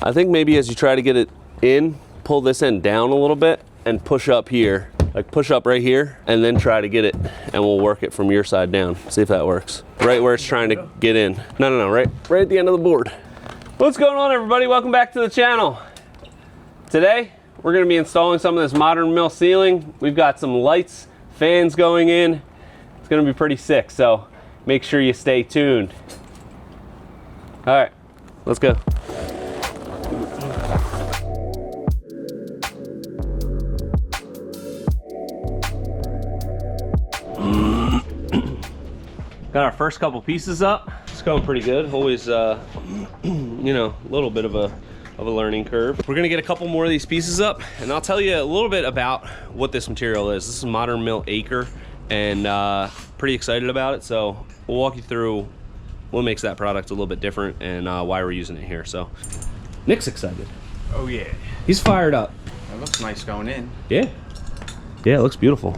I think maybe as you try to get it in, pull this end down a little bit and push up here. Like push up right here and then try to get it, and we'll work it from your side down. See if that works. Right where it's trying to get in. No, right at the end of the board. What's going on, everybody? Welcome back to the channel. Today, we're gonna be installing some of this modern mill ceiling. We've got some lights, fans going in. It's gonna be pretty sick, so make sure you stay tuned. All right, let's go. Got our first couple pieces up. It's going pretty good. Always, you know, a little bit of a learning curve. We're gonna get a couple more of these pieces up, and I'll tell you a little bit about what this material is. This is modern Mill ACRE, and pretty excited about it. So we'll walk you through what makes that product a little bit different and why we're using it here. So Nick's excited. Oh yeah. He's fired up. It looks nice going in. Yeah. Yeah, it looks beautiful.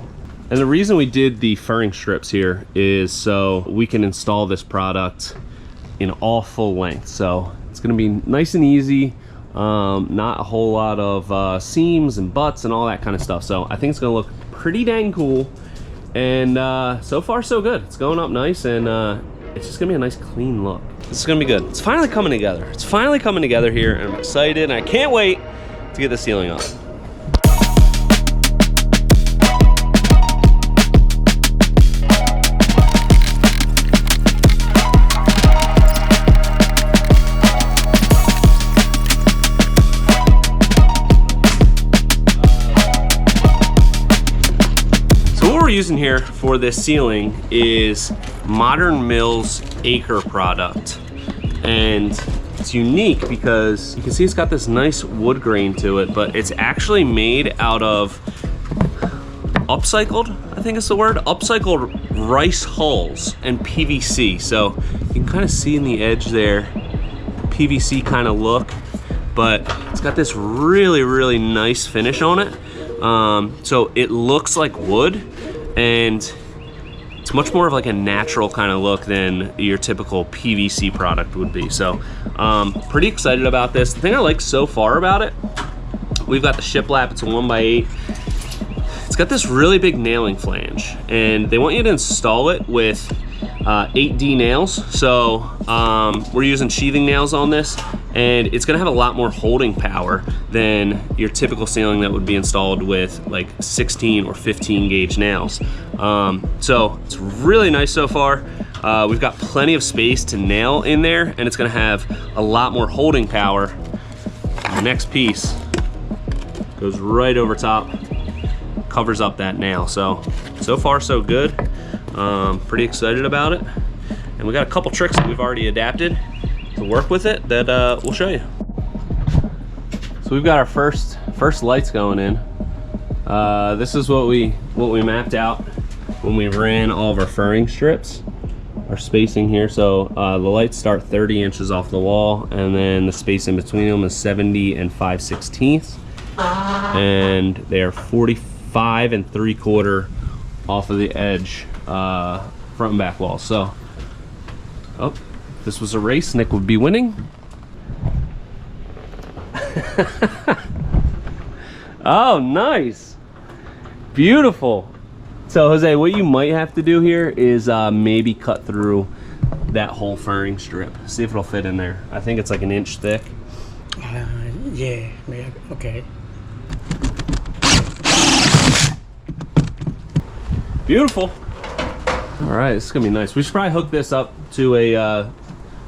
And the reason we did the furring strips here is so we can install this product in all full length. So it's gonna be nice and easy, not a whole lot of seams and butts and all that kind of stuff. So I think it's gonna look pretty dang cool. And so far so good. It's going up nice, and it's just gonna be a nice clean look. This is gonna be good. It's finally coming together. It's finally coming together here, and I'm excited, and I can't wait to get the ceiling up. What we're using here for this ceiling is Modern Mill's ACRE product, and it's unique because you can see it's got this nice wood grain to it, but it's actually made out of upcycled, I think is the word, upcycled rice hulls and PVC. So you can kind of see in the edge there, PVC kind of look, but it's got this really nice finish on it. So it looks like wood, and it's much more of like a natural kind of look than your typical PVC product would be. So pretty excited about this. The thing I like so far about it, we've got the shiplap. It's a 1x8. It's got this really big nailing flange, and they want you to install it with 8D nails. So we're using sheathing nails on this, and it's gonna have a lot more holding power than your typical ceiling that would be installed with like 16 or 15 gauge nails. So it's really nice so far. We've got plenty of space to nail in there, and it's gonna have a lot more holding power. The next piece goes right over top, covers up that nail. So far so good. Pretty excited about it. And we got a couple tricks that we've already adapted to work with it that we'll show you. So we've got our first lights going in. This is what we mapped out when we ran all of our furring strips, our spacing here. So the lights start 30 inches off the wall, and then the space in between them is 70 and 5/16, and they are 45 3/4 off of the edge, front and back walls. So, oh, if this was a race, Nick would be winning. Oh, nice. Beautiful. So Jose, what you might have to do here is maybe cut through that whole furring strip. See if it'll fit in there. I think it's like 1 inch thick. Yeah, okay. Beautiful. All right, this is gonna be nice. We should probably hook this up to a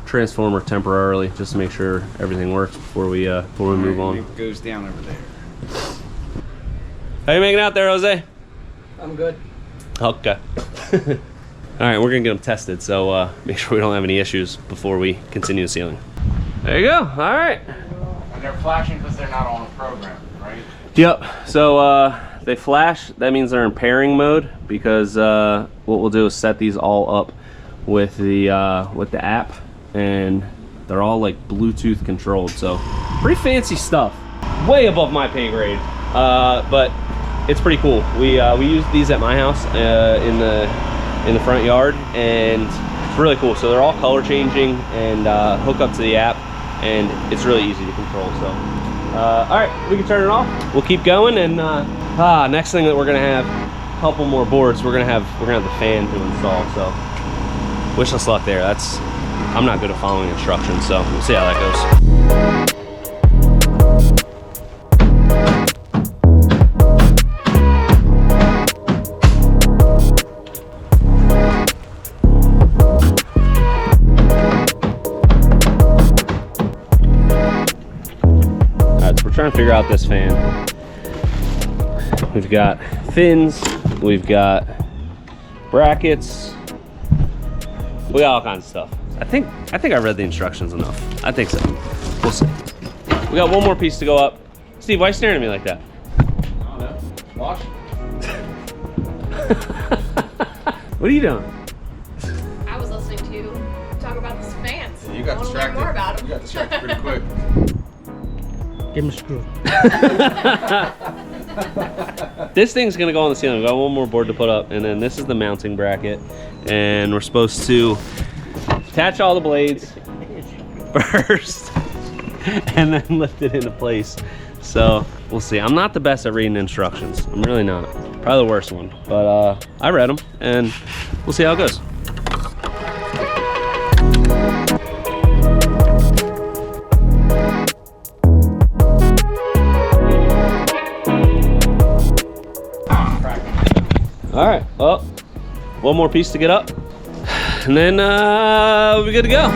transformer temporarily, just to make sure everything works before we move on. It goes down over there. How you making out there, Jose? I'm good. Okay. All right, we're gonna get them tested, so make sure we don't have any issues before we continue the ceiling. There you go. All right. And they're flashing because they're not on a program, right? Yep. So they flash. That means they're in pairing mode, because what we'll do is set these all up with the app, and they're all like Bluetooth controlled. So pretty fancy stuff. Way above my pay grade, but it's pretty cool. We use these at my house in the front yard, and it's really cool. So they're all color changing and hook up to the app. and it's really easy to control. So, all right, we can turn it off. We'll keep going, and next thing that we're gonna have a couple more boards. We're gonna have the fan to install. So, wish us luck there. I'm not good at following instructions, so we'll see how that goes. Trying to figure out this fan. We've got fins, we've got brackets, we got all kinds of stuff. I think I read the instructions enough. I think so. We'll see. We got one more piece to go up. Steve, why are you staring at me like that? Oh, no. Watch. What are you doing? I was listening to you talk about these fans. You got I want to learn distracted. more about them. You got distracted pretty quick. Give him a screw. This thing's gonna go on the ceiling. We've got one more board to put up, and then this is the mounting bracket, and we're supposed to attach all the blades first and then lift it into place. So we'll see. I'm not the best at reading instructions. I'm really not. Probably the worst one, but I read them, and we'll see how it goes. All right, well, one more piece to get up, and then we'll be good to go.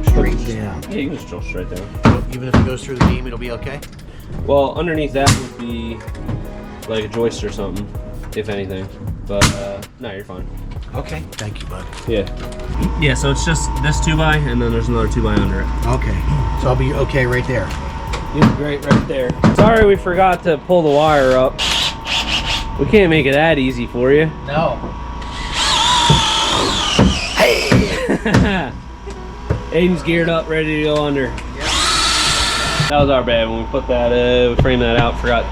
Straight down. Yeah, you can just drill straight down. Even if it goes through the beam, it'll be okay? Well, underneath that would be like a joist or something, if anything. But no, you're fine. Okay. Thank you, bud. Yeah. Yeah, so it's just this 2x, and then there's another 2x under it. Okay. So I'll be okay right there. You're great right there. Sorry we forgot to pull the wire up. We can't make it that easy for you. No. Aiden's geared up, ready to go under. Yep. That was our bad when we put that, we framed that out, forgot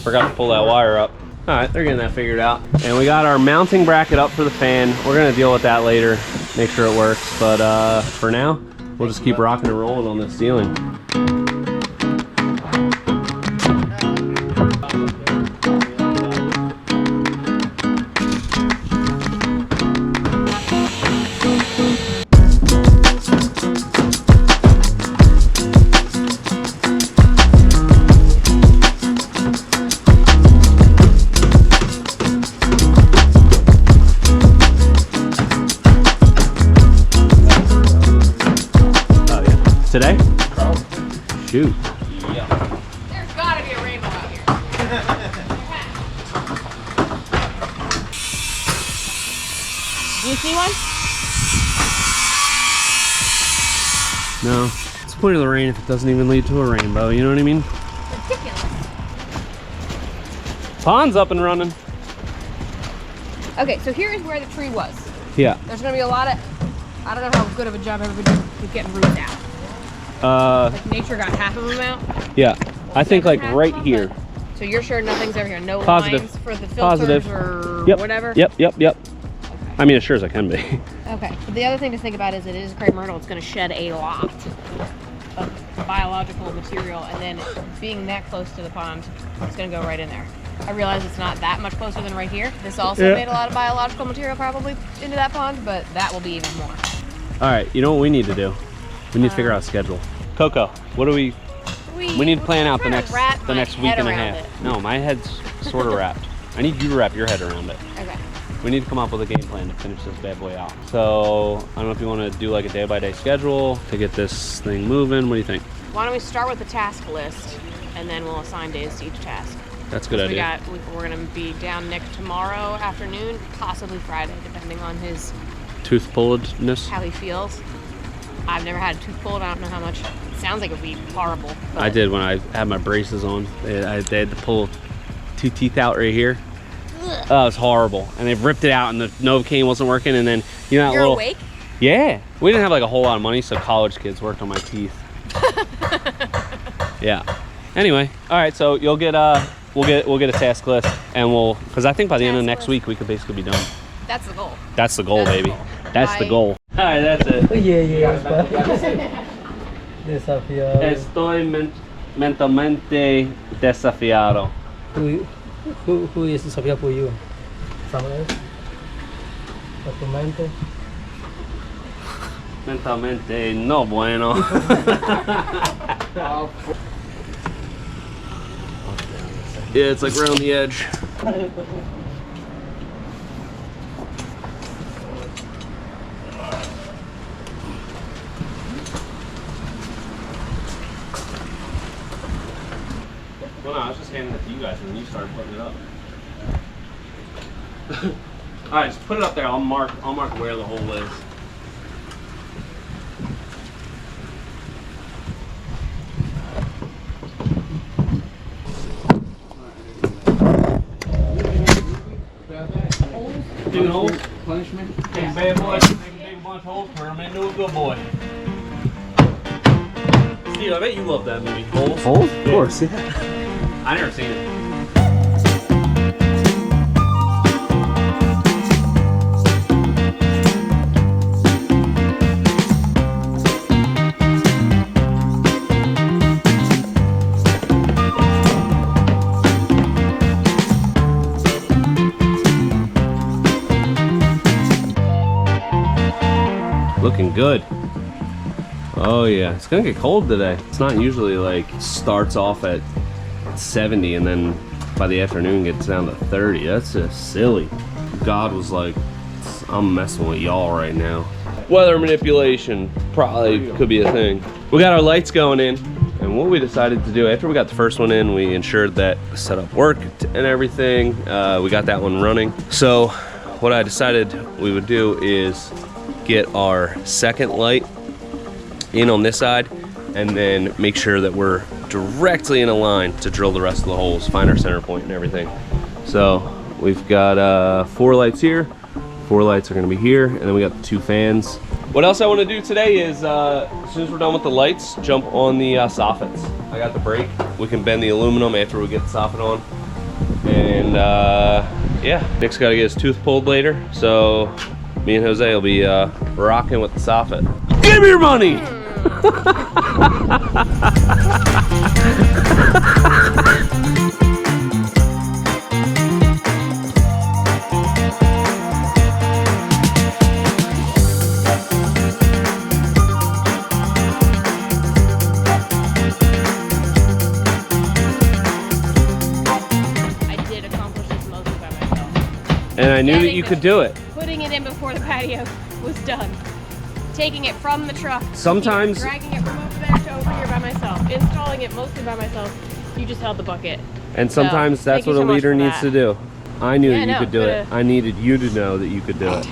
to pull that wire up. All right, they're getting that figured out. And we got our mounting bracket up for the fan. We're gonna deal with that later, make sure it works. But for now, we'll just keep rocking and rolling on this ceiling. Today? Shoot. There's gotta be a rainbow out here. Do you see one? No. What's the point of the rain if it doesn't even lead to a rainbow? You know what I mean? Ridiculous. Pond's up and running. Okay, so here is where the tree was. Yeah. There's gonna be a lot of, I don't know how good of a job everybody did with getting roots out. Like nature got half of them out. Yeah. I think like right here. So you're sure nothing's over here? No Positive. lines for the filters Positive. or Yep. whatever? Yep. Okay. I mean, as sure as I can be. Okay. But the other thing to think about is it is a crepe myrtle. It's going to shed a lot of biological material, and then being that close to the pond, it's going to go right in there. I realize it's not that much closer than right here. This also made a lot of biological material probably into that pond, but that will be even more. All right. You know what we need to do? We need to figure out a schedule. Coco, what do we need to plan out the next week and a half. No, my head's sort of wrapped. I need you to wrap your head around it. Okay. We need to come up with a game plan to finish this bad boy out. So I don't know if you want to do like a day-by-day schedule to get this thing moving. What do you think? Why don't we start with the task list, and then we'll assign days to each task. That's a good idea. We're going to be down Nick tomorrow afternoon, possibly Friday, depending on his Tooth pulledness. how he feels. I've never had a tooth pulled. I don't know how much. It sounds like it would be horrible. I did when I had my braces on. They had to pull 2 teeth out right here. Ugh. Oh, it was horrible. And they ripped it out, and the Novocaine wasn't working. And then you know that You're little. awake? Yeah, we didn't have like a whole lot of money, so college kids worked on my teeth. Yeah. Anyway, all right. So you'll get we'll get a task list, and because I think by the end of next week we could basically be done. That's the goal. That's the goal, baby. That's the I- goal. All right, that's it. Desafiado. Estoy mentalmente desafiado. Who is desafiado for you? Someone else? Or tu mente? Mentalmente no bueno. Yeah, it's like around the edge. Well, no, I was just handing it to you guys and then you started putting it up. All right, just put it up there. I'll mark where the hole is. Two holes. Punishment? Big bad boy, big bunch of holes, turn them into a good boy. Steve, I bet you love that movie. Holes? Holes? Of course, yeah. I never seen it. Looking good. Oh yeah, it's gonna get cold today. It's not usually like starts off at 70 and then by the afternoon gets down to 30. That's just silly. God was like, I'm messing with y'all right now. Weather manipulation probably could be a thing. We got our lights going in, and what we decided to do after we got the first one in, we ensured that the setup worked and everything. We got that one running. So what I decided we would do is get our second light in on this side and then make sure that we're directly in a line to drill the rest of the holes, find our center point and everything. So we've got 4 lights here, 4 lights are gonna be here, and then we got the 2 fans. What else I wanna do today is, as soon as we're done with the lights, jump on the soffits. I got the brake. We can bend the aluminum after we get the soffit on. And yeah, Nick's gotta get his tooth pulled later, so me and Jose will be rocking with the soffit. Give me your money! I did accomplish this mostly by myself. And I knew that Getting you the- could do it. Putting it in before the patio was done. Taking it from the truck. to Sometimes- here, dragging it from over there to over here by myself. Installing it mostly by myself. You just held the bucket. And sometimes So, that's thank you what a so much leader for needs that. to do. I knew Yeah, that you no, could do it. gotta- I needed you to know that you could do it.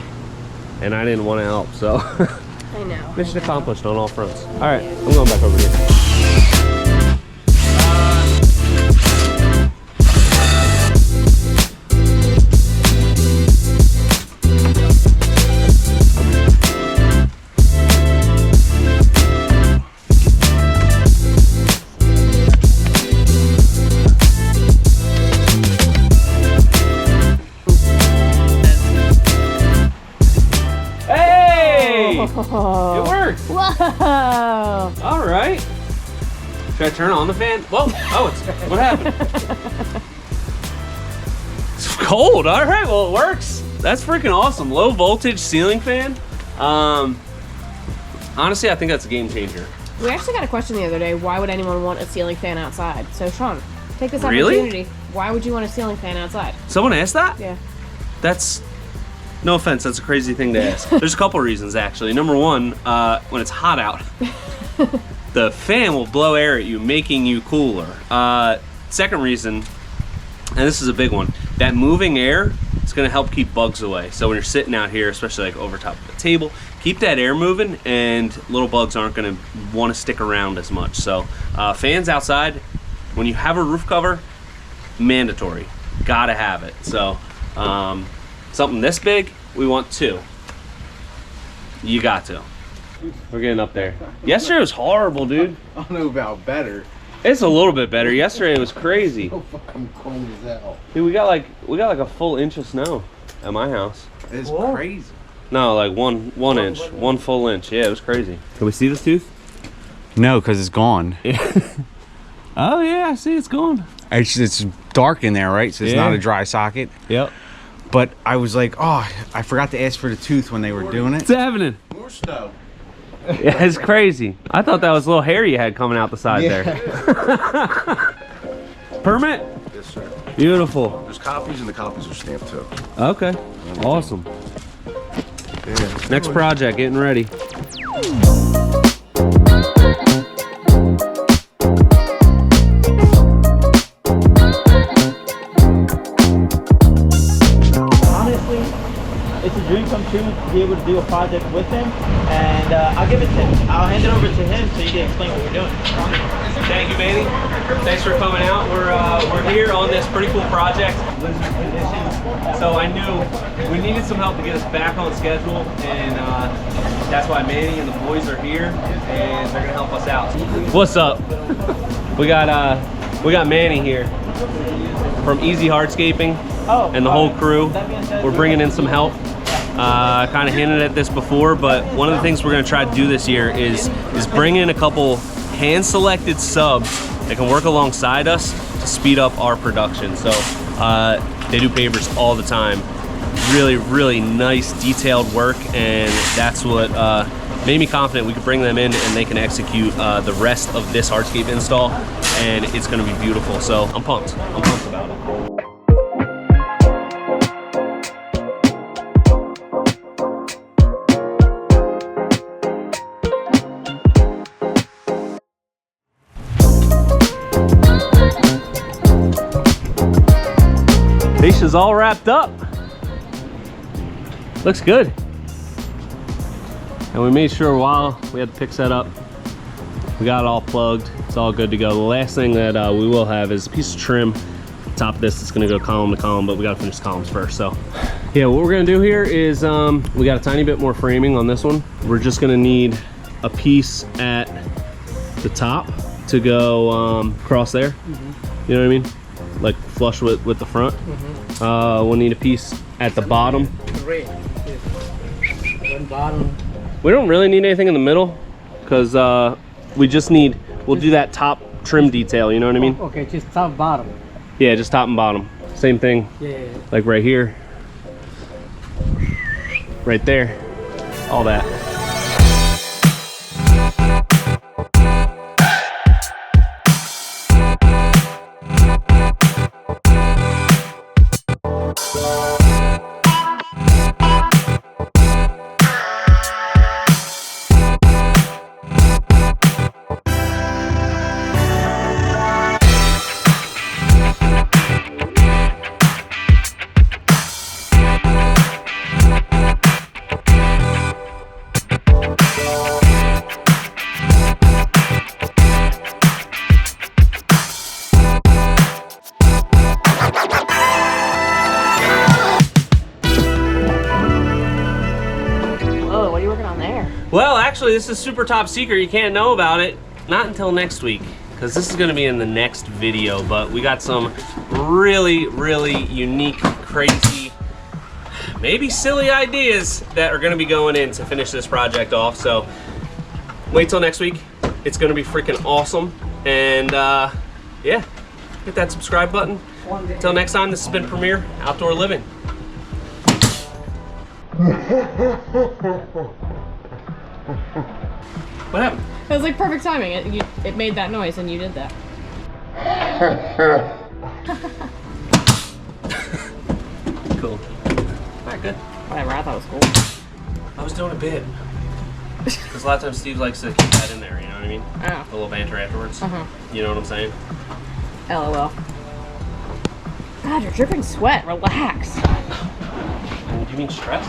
And I didn't want to help, so I know. mission accomplished on all fronts. All right, I'm going back over here. Hey! It worked! Whoa! All right. Should I turn on the fan? Whoa! Oh, it's what happened? It's cold. All right. Well, it works. That's freaking awesome. Low voltage ceiling fan. Honestly, I think that's a game changer. We actually got a question the other day. Why would anyone want a ceiling fan outside? So, Sean, take this Really? opportunity. Why would you want a ceiling fan outside? Someone asked that? Yeah. That's no offense. That's a crazy thing to ask. There's a couple reasons actually. Number one, when it's hot out, the fan will blow air at you, making you cooler. Second reason, and this is a big one, that moving air is going to help keep bugs away. So when you're sitting out here, especially like over top of the table, keep that air moving, and little bugs aren't going to want to stick around as much. So fans outside, when you have a roof cover, mandatory. Gotta have it. So something this big, we want 2. You got to. We're getting up there. Yesterday was horrible, dude. I don't know about better. It's a little bit better. Yesterday it was crazy. So fucking cold as hell. Dude, we got like a full inch of snow at my house. It's Whoa. crazy. No, like one inch, one full inch. Yeah, it was crazy. Can we see this tooth? No, because it's gone. Oh yeah, I see it's gone. It's dark in there, right? So it's not a dry socket. Yep. But I was like, oh, I forgot to ask for the tooth when they were doing it. What's happening? More snow. Yeah, it's crazy. I thought that was a little hair you had coming out the side there. Permit? Yes, sir. Beautiful. There's copies, and the copies are stamped too. Okay. Awesome. Yeah. Next project, getting ready. Honestly, it's a dream come true to be able to do a project with him, and I'll give it to him. I'll hand it over to him so you can explain what we're doing. Thank you, Manny. Thanks for coming out. We're here on this pretty cool project, blizzard conditions. So I knew we needed some help to get us back on schedule, and that's why Manny and the boys are here, and they're gonna help us out. What's up? We got Manny here from Easy Hardscaping and the whole crew. We're bringing in some help. Kind of hinted at this before, but one of the things we're gonna try to do this year is bring in a couple hand-selected subs that can work alongside us to speed up our production. So they do pavers all the time. Really, really nice, detailed work, and that's what made me confident we could bring them in and they can execute the rest of this hardscape install, and it's gonna be beautiful. So I'm pumped. I'm pumped about it. Is all wrapped up. Looks good. And we made sure while we had the pick set up, we got it all plugged. It's all good to go. The last thing that we will have is a piece of trim. Top of this that's gonna go column to column, but we gotta finish the columns first. So yeah, what we're gonna do here is we got a tiny bit more framing on this one. We're just gonna need a piece at the top to go across there. You know what I mean? Like flush with the front. We'll need a piece at the bottom. One bottom. We don't really need anything in the middle because we just need, we'll do that top trim detail, you know what I mean? Okay, just top bottom. Yeah, just top and bottom. Same thing, Yeah. like right here, right there, all that. Well, actually, this is super top secret. You can't know about it, not until next week, because this is gonna be in the next video, but we got some really, really unique, crazy, maybe silly ideas that are gonna be going in to finish this project off. So wait till next week. It's gonna be freaking awesome. And yeah, hit that subscribe button. Until next time, this has been Premier Outdoor Living. What happened? It was like perfect timing. It made that noise and you did that. Cool. Alright, good. Whatever, I thought it was cool. I was doing a bit. Because a lot of times Steve likes to keep that in there, you know what I mean? Oh. A little banter afterwards. Uh-huh. You know what I'm saying? LOL. God, you're dripping sweat. Relax. Do you mean stress?